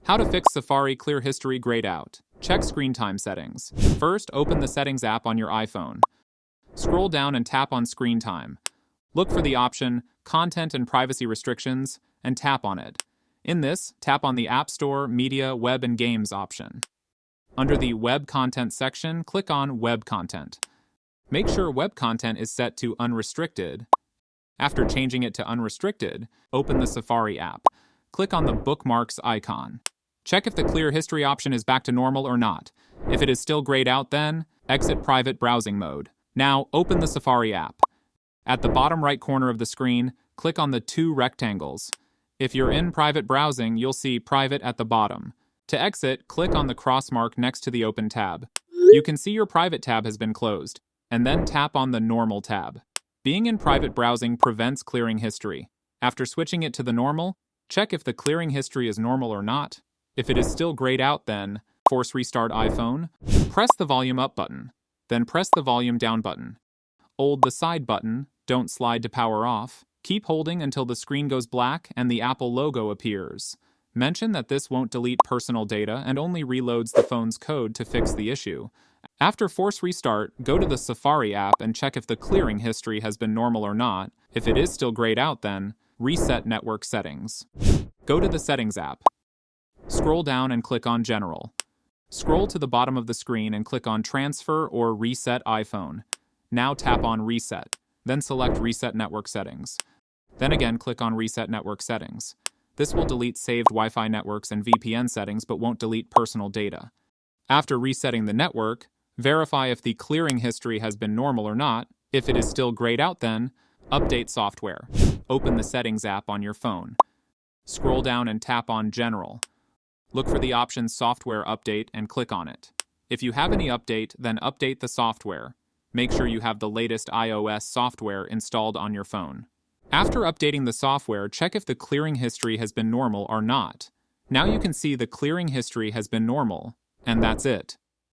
How to fix Safari Clear History grayed out. Check screen time settings. First, open the Settings app on your iPhone. Scroll down and tap on Screen Time. Look for the option Content and Privacy Restrictions and tap on it. In this, tap on the App Store, Media, Web, and Games option. Under the Web Content section, click on Web Content. Make sure Web Content is set to Unrestricted. After changing it to Unrestricted, open the Safari app. Click on the Bookmarks icon. Check if the Clear History option is back to normal or not. If it is still grayed out, then exit Private Browsing mode. Now, open the Safari app. At the bottom right corner of the screen, click on the two rectangles. If you're in Private Browsing, you'll see Private at the bottom. To exit, click on the cross mark next to the Open tab. You can see your Private tab has been closed, and then tap on the Normal tab. Being in Private Browsing prevents clearing history. After switching it to the Normal, check if the clearing history is normal or not. If it is still grayed out, then force restart iPhone. Press the volume up button, then press the volume down button. Hold the side button, don't slide to power off. Keep holding until the screen goes black and the Apple logo appears. Mention that this won't delete personal data and only reloads the phone's code to fix the issue. After force restart, go to the Safari app and check if the clearing history has been normal or not. If it is still grayed out, then reset network settings. Go to the Settings app. Scroll down and click on General. Scroll to the bottom of the screen and click on Transfer or Reset iPhone. Now tap on Reset, then select Reset Network Settings. Then again click on Reset Network Settings. This will delete saved Wi-Fi networks and VPN settings but won't delete personal data. After resetting the network, verify if the clearing history has been normal or not. If it is still grayed out, then update software. Open the Settings app on your phone. Scroll down and tap on General. Look for the option Software Update and click on it. If you have any update, then update the software. Make sure you have the latest iOS software installed on your phone. After updating the software, check if the clearing history has been normal or not. Now you can see the clearing history has been normal, and that's it.